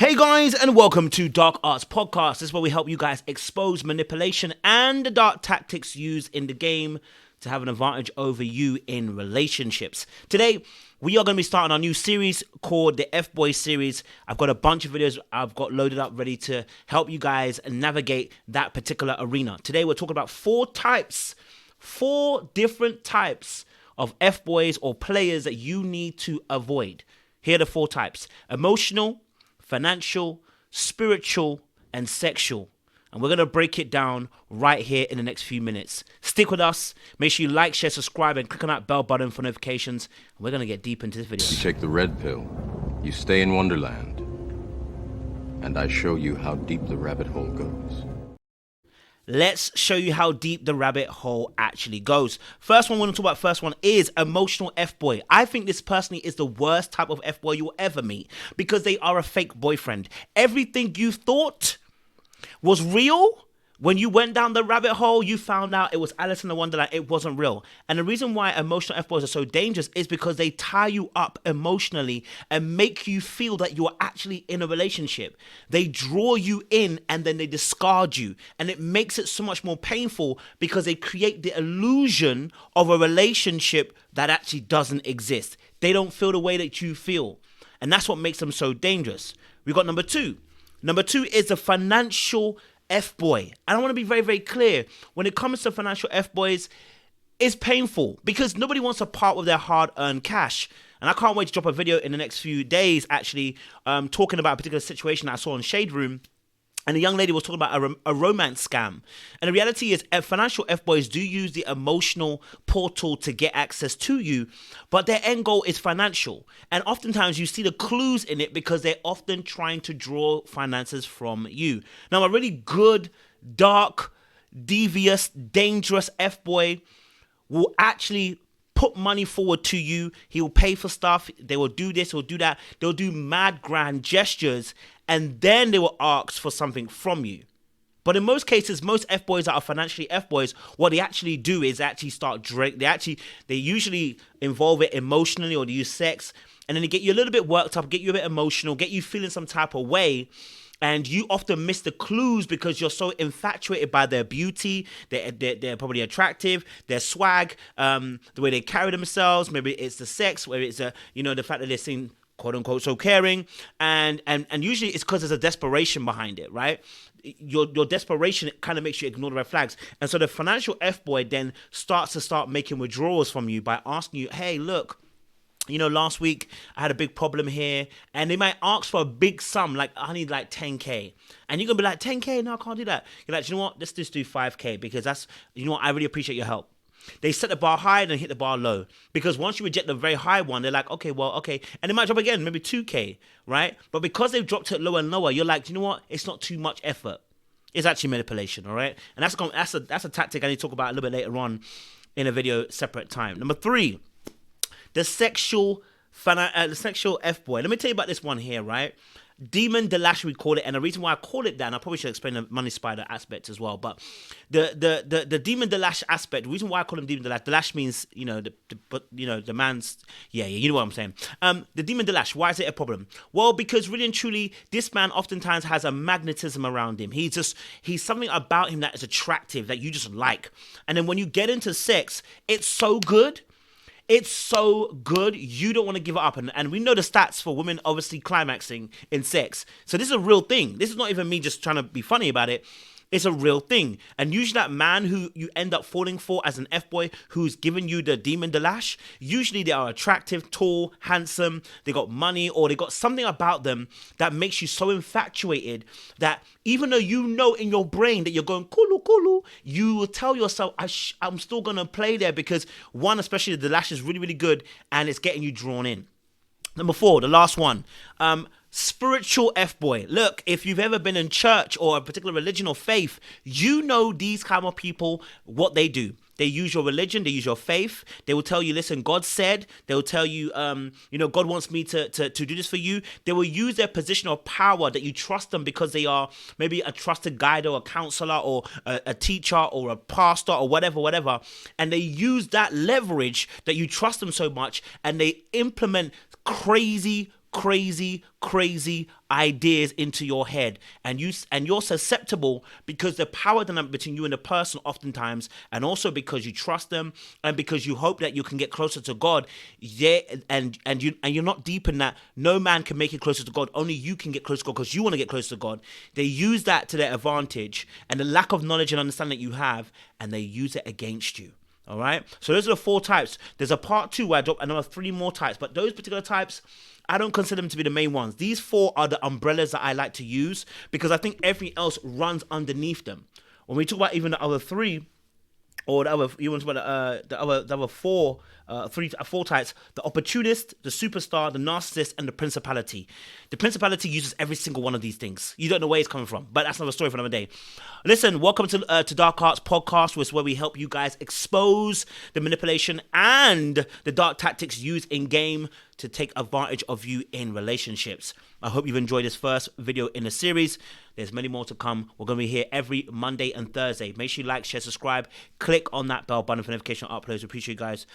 Hey guys, and welcome to Dark Arts Podcast. This is where we help you guys expose manipulation and the dark tactics used in the game to have an advantage over you in relationships. Today, we are going to be starting our new series called the F-Boy series. I've got a bunch of videos I've got loaded up ready to help you guys navigate that particular arena. Today, we're talking about four different types of F-Boys or players that you need to avoid. Here are the four types: emotional, financial, spiritual, and sexual. And we're going to break it down right here in the next few minutes. Stick with us. Make sure you like, share, subscribe, and click on that bell button for notifications. And we're going to get deep into this video. You take the red pill, you stay in Wonderland, and I show you how deep the rabbit hole goes. Let's show you how deep the rabbit hole actually goes. First one, we're going to talk about first one is emotional F-boy. I think this personally is the worst type of F-boy you'll ever meet because they are a fake boyfriend. Everything you thought was real, when you went down the rabbit hole, you found out it was Alice in the Wonderland. It wasn't real. And the reason why emotional F-boys are so dangerous is because they tie you up emotionally and make you feel that you're actually in a relationship. They draw you in and then they discard you. And it makes it so much more painful because they create the illusion of a relationship that actually doesn't exist. They don't feel the way that you feel. And that's what makes them so dangerous. We got number two. Number two is the financial F-boy. And I want to be very, very clear. When it comes to financial F-boys, it's painful because nobody wants to part with their hard-earned cash. And I can't wait to drop a video in the next few days, actually, talking about a particular situation I saw in Shade Room. And a young lady was talking about a romance scam. And the reality is financial F-boys do use the emotional portal to get access to you, but their end goal is financial. And oftentimes you see the clues in it because they're often trying to draw finances from you. Now, a really good, dark, devious, dangerous F-boy will actually put money forward to you. He will pay for stuff. They will do this or do that. They'll do mad grand gestures, and then they will ask for something from you. But in most cases, most F-boys that are financially F-boys, what they actually do is actually start drink. They usually involve it emotionally, or they use sex, and then they get you a little bit worked up, get you a bit emotional, get you feeling some type of way. And you often miss the clues because you're so infatuated by their beauty. They're probably attractive, their swag, the way they carry themselves. Maybe it's the sex, where it's the fact that they're seen, quote unquote, so caring. And usually it's because there's a desperation behind it, right? Your desperation kind of makes you ignore the red flags. And so the financial F-boy then starts making withdrawals from you by asking you, hey, look, last week I had a big problem here, and they might ask for a big sum, like I need like 10K, and you're gonna be like, 10K? No, I can't do that. You're like, you know what? Let's just do 5K because that's, I really appreciate your help. They set the bar high and then hit the bar low, because once you reject the very high one, they're like, okay, and they might drop again, maybe 2K, right? But because they've dropped it lower and lower, you're like, you know what? It's not too much effort. It's actually manipulation, all right? And that's a tactic I need to talk about a little bit later on in a video separate time. Number three. The sexual F-boy. Let me tell you about this one here, right? Demon Delash, we call it, and the reason why I call it that, and I probably should explain the money spider aspect as well, but the Demon Delash aspect, the reason why I call him Demon Delash means, the man's, you know what I'm saying. The Demon Delash, why is it a problem? Well, because really and truly, this man oftentimes has a magnetism around him. He's something about him that is attractive, that you just like. And then when you get into sex, it's so good. It's so good, you don't want to give it up. And we know the stats for women obviously climaxing in sex. So this is a real thing. This is not even me just trying to be funny about it. It's a real thing. And usually that man who you end up falling for as an F-boy who's given you the Demon Delash, usually they are attractive, tall, handsome, they got money, or they got something about them that makes you so infatuated that even though you know in your brain that you're going kulu kulu, you will tell yourself, I'm still going to play there because one, especially the Delash is really, really good and it's getting you drawn in. Number four, the last one. Spiritual F-boy. Look, if you've ever been in church or a particular religion or faith, you know these kind of people, what they do. They use your religion, they use your faith. They will tell you, listen, God said. They will tell you, God wants me to do this for you. They will use their position of power that you trust them because they are maybe a trusted guide or a counselor or a teacher or a pastor or whatever. And they use that leverage that you trust them so much, and they implement crazy crazy ideas into your head, and you're susceptible because the power dynamic between you and the person oftentimes, and also because you trust them and because you hope that you can get closer to God. Yeah, and you're not deep in that. No man can make you closer to God. Only you can get closer to God because you want to get closer to God. They use that to their advantage and the lack of knowledge and understanding that you have, and they use it against you. All right. So those are the 4 types. There's a part 2 where I drop another 3 more types, but those particular types, I don't consider them to be the main ones. These 4 are the umbrellas that I like to use because I think everything else runs underneath them. When we talk about even the other 3, or the other, you want to talk about the other 4 types: the opportunist, the superstar, the narcissist, and the principality. The principality uses every single one of these things. You don't know where it's coming from, but that's another story for another day. Listen, welcome to Dark Arts podcast, which is where we help you guys expose the manipulation and the dark tactics used in game to take advantage of you in relationships. I hope you've enjoyed this first video in the series. There's many more to come. We're going to be here every Monday and Thursday. Make sure you like, share, subscribe. Click on that bell button for notification uploads. We appreciate you guys.